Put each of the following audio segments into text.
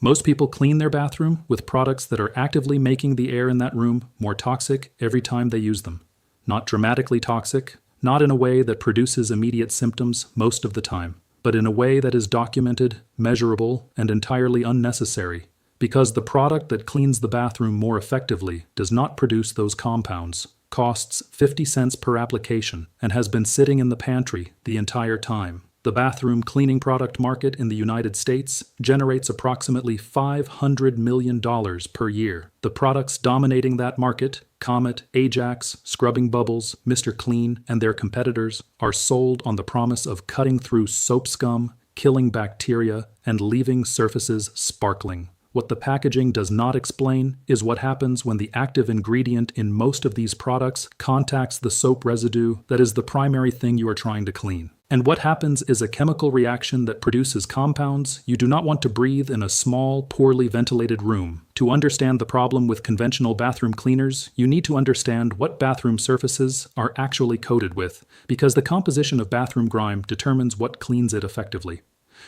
Most people clean their bathroom with products that are actively making the air in that room more toxic every time they use them. Not dramatically toxic, not in a way that produces immediate symptoms most of the time, but in a way that is documented, measurable, and entirely unnecessary, because the product that cleans the bathroom more effectively does not produce those compounds, costs 50 cents per application, and has been sitting in the pantry the entire time. The bathroom cleaning product market in the United States generates approximately $500 million per year. The products dominating that market, Comet, Ajax, Scrubbing Bubbles, Mr. Clean, and their competitors, are sold on the promise of cutting through soap scum, killing bacteria, and leaving surfaces sparkling. What the packaging does not explain is what happens when the active ingredient in most of these products contacts the soap residue that is the primary thing you are trying to clean. And what happens is a chemical reaction that produces compounds you do not want to breathe in a small, poorly ventilated room. To understand the problem with conventional bathroom cleaners, you need to understand what bathroom surfaces are actually coated with, because the composition of bathroom grime determines what cleans it effectively.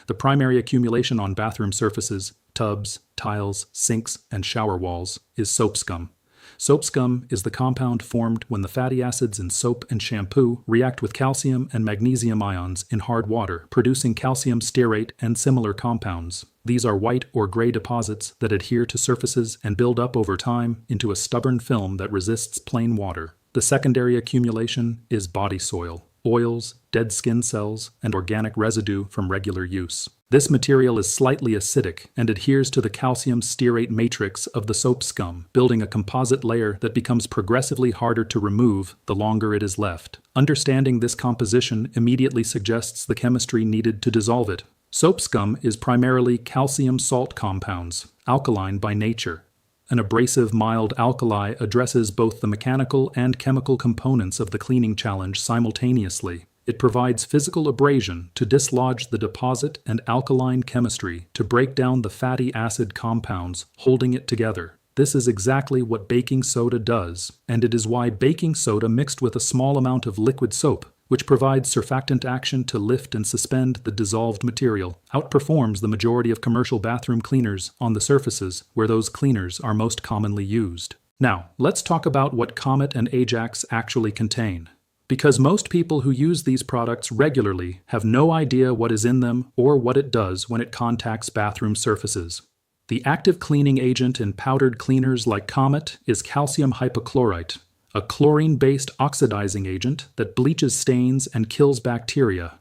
The primary accumulation on bathroom surfaces, tubs, tiles, sinks, and shower walls, is soap scum. Soap scum is the compound formed when the fatty acids in soap and shampoo react with calcium and magnesium ions in hard water, producing calcium stearate and similar compounds. These are white or gray deposits that adhere to surfaces and build up over time into a stubborn film that resists plain water. The secondary accumulation is body soil, oils, dead skin cells, and organic residue from regular use. This material is slightly acidic and adheres to the calcium stearate matrix of the soap scum, building a composite layer that becomes progressively harder to remove the longer it is left. Understanding this composition immediately suggests the chemistry needed to dissolve it. Soap scum is primarily calcium salt compounds, alkaline by nature. An abrasive mild alkali addresses both the mechanical and chemical components of the cleaning challenge simultaneously. It provides physical abrasion to dislodge the deposit and alkaline chemistry to break down the fatty acid compounds holding it together. This is exactly what baking soda does, and it is why baking soda mixed with a small amount of liquid soap, which provides surfactant action to lift and suspend the dissolved material, outperforms the majority of commercial bathroom cleaners on the surfaces where those cleaners are most commonly used. Now, let's talk about what Comet and Ajax actually contain. Because most people who use these products regularly have no idea what is in them or what it does when it contacts bathroom surfaces. The active cleaning agent in powdered cleaners like Comet is calcium hypochlorite, a chlorine-based oxidizing agent that bleaches stains and kills bacteria.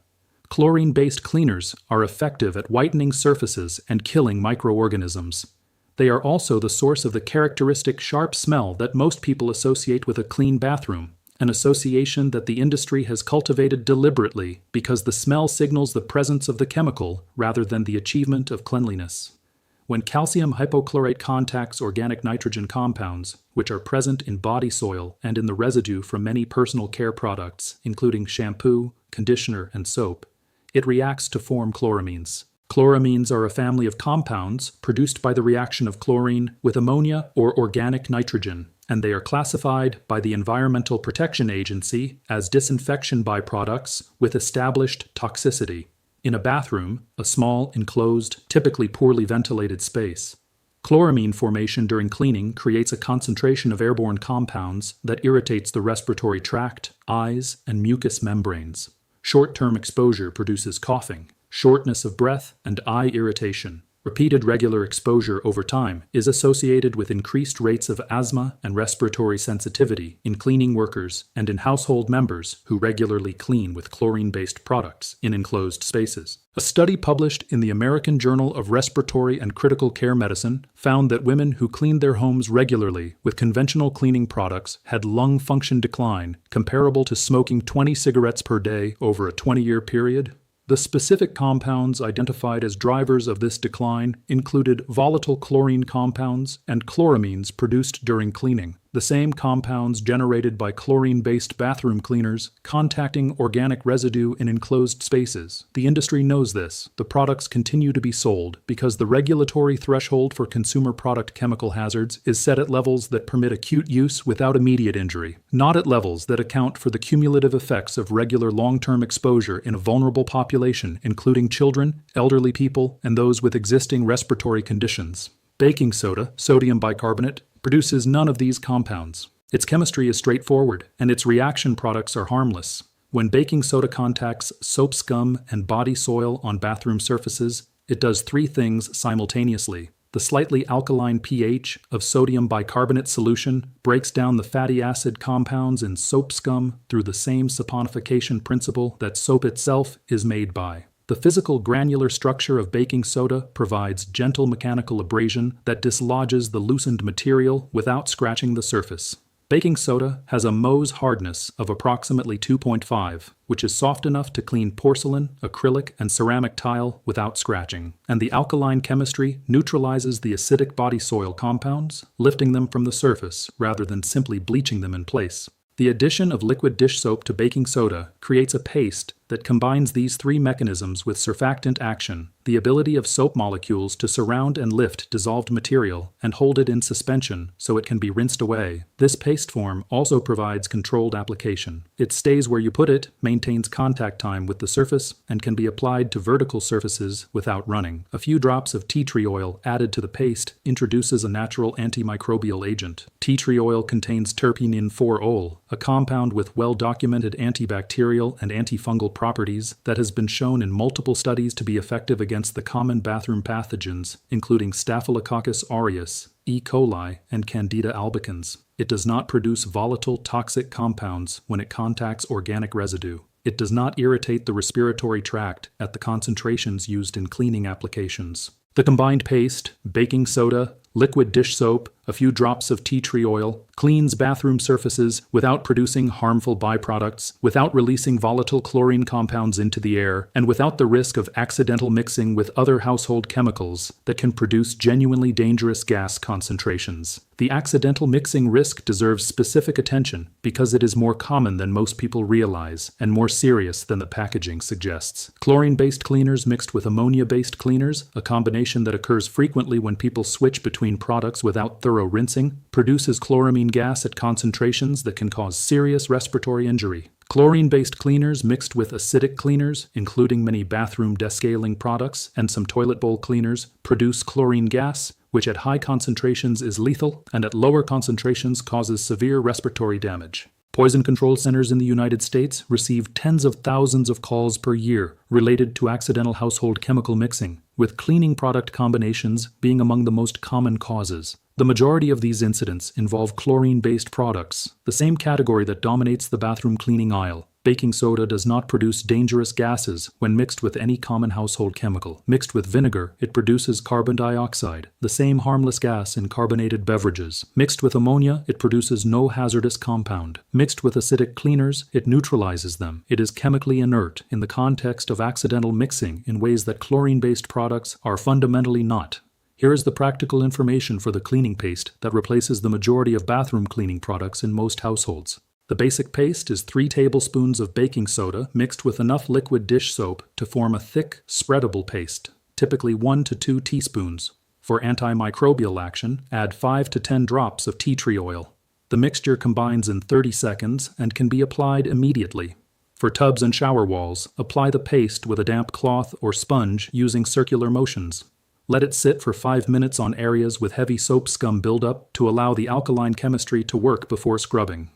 Chlorine-based cleaners are effective at whitening surfaces and killing microorganisms. They are also the source of the characteristic sharp smell that most people associate with a clean bathroom, an association that the industry has cultivated deliberately because the smell signals the presence of the chemical rather than the achievement of cleanliness. When calcium hypochlorite contacts organic nitrogen compounds, which are present in body soil and in the residue from many personal care products, including shampoo, conditioner, and soap, it reacts to form chloramines. Chloramines are a family of compounds produced by the reaction of chlorine with ammonia or organic nitrogen, and they are classified by the Environmental Protection Agency as disinfection byproducts with established toxicity. In a bathroom, a small, enclosed, typically poorly ventilated space, chloramine formation during cleaning creates a concentration of airborne compounds that irritates the respiratory tract, eyes, and mucous membranes. Short-term exposure produces coughing, shortness of breath, and eye irritation. Repeated regular exposure over time is associated with increased rates of asthma and respiratory sensitivity in cleaning workers and in household members who regularly clean with chlorine-based products in enclosed spaces. A study published in the American Journal of Respiratory and Critical Care Medicine found that women who cleaned their homes regularly with conventional cleaning products had lung function decline comparable to smoking 20 cigarettes per day over a 20-year period. The specific compounds identified as drivers of this decline included volatile chlorine compounds and chloramines produced during cleaning. the same compounds generated by chlorine-based bathroom cleaners contacting organic residue in enclosed spaces. The industry knows this. The products continue to be sold because the regulatory threshold for consumer product chemical hazards is set at levels that permit acute use without immediate injury, not at levels that account for the cumulative effects of regular long-term exposure in a vulnerable population, including children, elderly people, and those with existing respiratory conditions. Baking soda, sodium bicarbonate, produces none of these compounds. Its chemistry is straightforward, and its reaction products are harmless. When baking soda contacts soap scum and body soil on bathroom surfaces, it does three things simultaneously. The slightly alkaline pH of sodium bicarbonate solution breaks down the fatty acid compounds in soap scum through the same saponification principle that soap itself is made by. The physical granular structure of baking soda provides gentle mechanical abrasion that dislodges the loosened material without scratching the surface. Baking soda has a Mohs hardness of approximately 2.5, which is soft enough to clean porcelain, acrylic, and ceramic tile without scratching. And the alkaline chemistry neutralizes the acidic body soil compounds, lifting them from the surface rather than simply bleaching them in place. The addition of liquid dish soap to baking soda creates a paste that combines these three mechanisms with surfactant action, the ability of soap molecules to surround and lift dissolved material and hold it in suspension so it can be rinsed away. This paste form also provides controlled application. It stays where you put it, maintains contact time with the surface, and can be applied to vertical surfaces without running. A few drops of tea tree oil added to the paste introduces a natural antimicrobial agent. Tea tree oil contains terpenin 4-ol, a compound with well-documented antibacterial and antifungal properties that has been shown in multiple studies to be effective against the common bathroom pathogens, including Staphylococcus aureus, E. coli, and Candida albicans. It does not produce volatile, toxic compounds when it contacts organic residue. It does not irritate the respiratory tract at the concentrations used in cleaning applications. The combined paste, baking soda, liquid dish soap, a few drops of tea tree oil, cleans bathroom surfaces without producing harmful byproducts, without releasing volatile chlorine compounds into the air, and without the risk of accidental mixing with other household chemicals that can produce genuinely dangerous gas concentrations. The accidental mixing risk deserves specific attention because it is more common than most people realize and more serious than the packaging suggests. Chlorine-based cleaners mixed with ammonia-based cleaners, a combination that occurs frequently when people switch between products without thorough rinsing, produces chloramine gas at concentrations that can cause serious respiratory injury. Chlorine-based cleaners mixed with acidic cleaners, including many bathroom descaling products and some toilet bowl cleaners, produce chlorine gas, which at high concentrations is lethal and at lower concentrations causes severe respiratory damage. Poison control centers in the United States receive tens of thousands of calls per year related to accidental household chemical mixing, with cleaning product combinations being among the most common causes. The majority of these incidents involve chlorine-based products, the same category that dominates the bathroom cleaning aisle. Baking soda does not produce dangerous gases when mixed with any common household chemical. Mixed with vinegar, it produces carbon dioxide, the same harmless gas in carbonated beverages. Mixed with ammonia, it produces no hazardous compound. Mixed with acidic cleaners, it neutralizes them. It is chemically inert in the context of accidental mixing in ways that chlorine-based products are fundamentally not. Here is the practical information for the cleaning paste that replaces the majority of bathroom cleaning products in most households. The basic paste is 3 tablespoons of baking soda mixed with enough liquid dish soap to form a thick, spreadable paste, typically 1 to 2 teaspoons. For antimicrobial action, add 5 to 10 drops of tea tree oil. The mixture combines in 30 seconds and can be applied immediately. For tubs and shower walls, apply the paste with a damp cloth or sponge using circular motions. Let it sit for 5 minutes on areas with heavy soap scum buildup to allow the alkaline chemistry to work before scrubbing.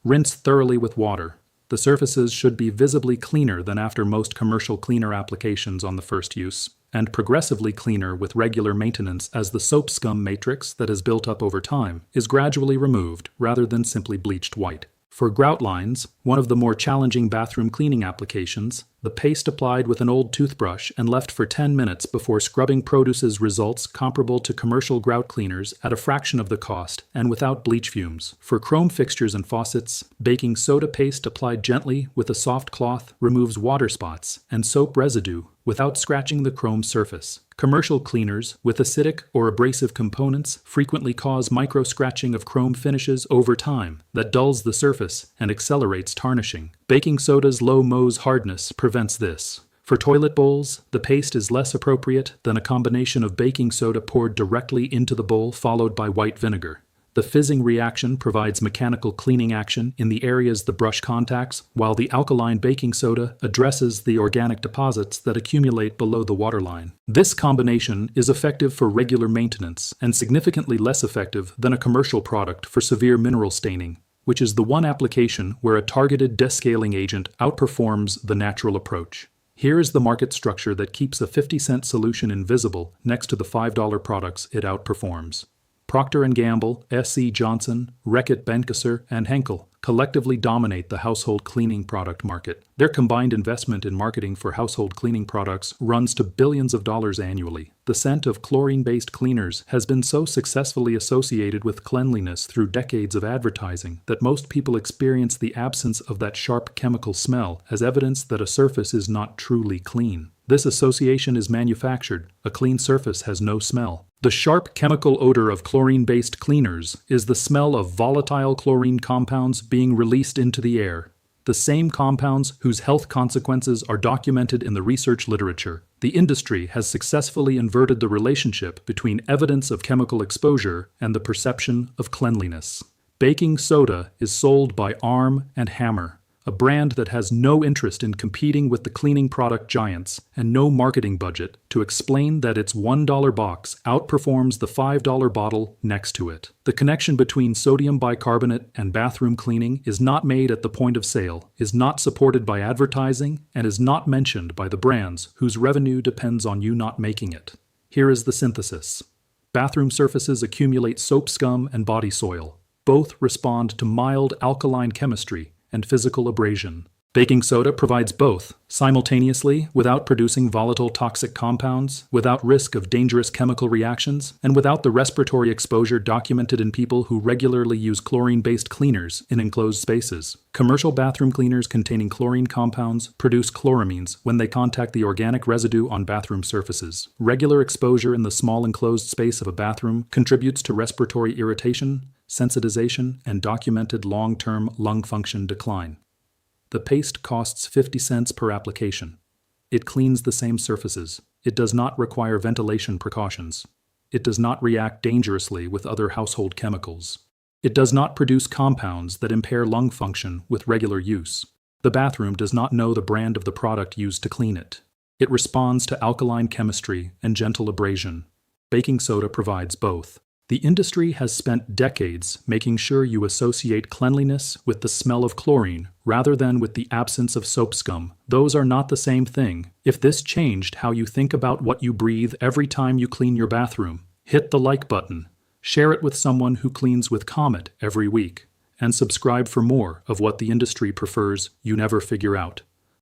Rinse thoroughly with water. The surfaces should be visibly cleaner than after most commercial cleaner applications on the first use, and progressively cleaner with regular maintenance as the soap scum matrix that has built up over time is gradually removed rather than simply bleached white. For grout lines, one of the more challenging bathroom cleaning applications, the paste applied with an old toothbrush and left for 10 minutes before scrubbing produces results comparable to commercial grout cleaners at a fraction of the cost and without bleach fumes. For chrome fixtures and faucets, baking soda paste applied gently with a soft cloth removes water spots and soap residue without scratching the chrome surface. Commercial cleaners with acidic or abrasive components frequently cause micro-scratching of chrome finishes over time that dulls the surface and accelerates tarnishing. Baking soda's low Mohs hardness prevents this. For toilet bowls, the paste is less appropriate than a combination of baking soda poured directly into the bowl followed by white vinegar. The fizzing reaction provides mechanical cleaning action in the areas the brush contacts, while the alkaline baking soda addresses the organic deposits that accumulate below the waterline. This combination is effective for regular maintenance and significantly less effective than a commercial product for severe mineral staining, which is the one application where a targeted descaling agent outperforms the natural approach. Here is the market structure that keeps a 50-cent solution invisible next to the $5 products it outperforms. Procter & Gamble, S.C. Johnson, Reckitt Benckiser, and Henkel collectively dominate the household cleaning product market. Their combined investment in marketing for household cleaning products runs to billions of dollars annually. The scent of chlorine-based cleaners has been so successfully associated with cleanliness through decades of advertising that most people experience the absence of that sharp chemical smell as evidence that a surface is not truly clean. This association is manufactured. A clean surface has no smell. The sharp chemical odor of chlorine-based cleaners is the smell of volatile chlorine compounds being released into the air. The same compounds whose health consequences are documented in the research literature. The industry has successfully inverted the relationship between evidence of chemical exposure and the perception of cleanliness. Baking soda is sold by Arm & Hammer, a brand that has no interest in competing with the cleaning product giants and no marketing budget to explain that its $1 box outperforms the $5 bottle next to it. The connection between sodium bicarbonate and bathroom cleaning is not made at the point of sale, is not supported by advertising, and is not mentioned by the brands whose revenue depends on you not making it. Here is the synthesis. Bathroom surfaces accumulate soap scum and body soil. Both respond to mild alkaline chemistry and physical abrasion. Baking soda provides both, simultaneously, without producing volatile toxic compounds, without risk of dangerous chemical reactions, and without the respiratory exposure documented in people who regularly use chlorine-based cleaners in enclosed spaces. Commercial bathroom cleaners containing chlorine compounds produce chloramines when they contact the organic residue on bathroom surfaces. Regular exposure in the small enclosed space of a bathroom contributes to respiratory irritation, sensitization, and documented long-term lung function decline. The paste costs 50 cents per application. It cleans the same surfaces. It does not require ventilation precautions. It does not react dangerously with other household chemicals. It does not produce compounds that impair lung function with regular use. The bathroom does not know the brand of the product used to clean it. It responds to alkaline chemistry and gentle abrasion. Baking soda provides both. The industry has spent decades making sure you associate cleanliness with the smell of chlorine rather than with the absence of soap scum. Those are not the same thing. If this changed how you think about what you breathe every time you clean your bathroom, hit the like button, share it with someone who cleans with Comet every week, and subscribe for more of what the industry prefers you never figure out.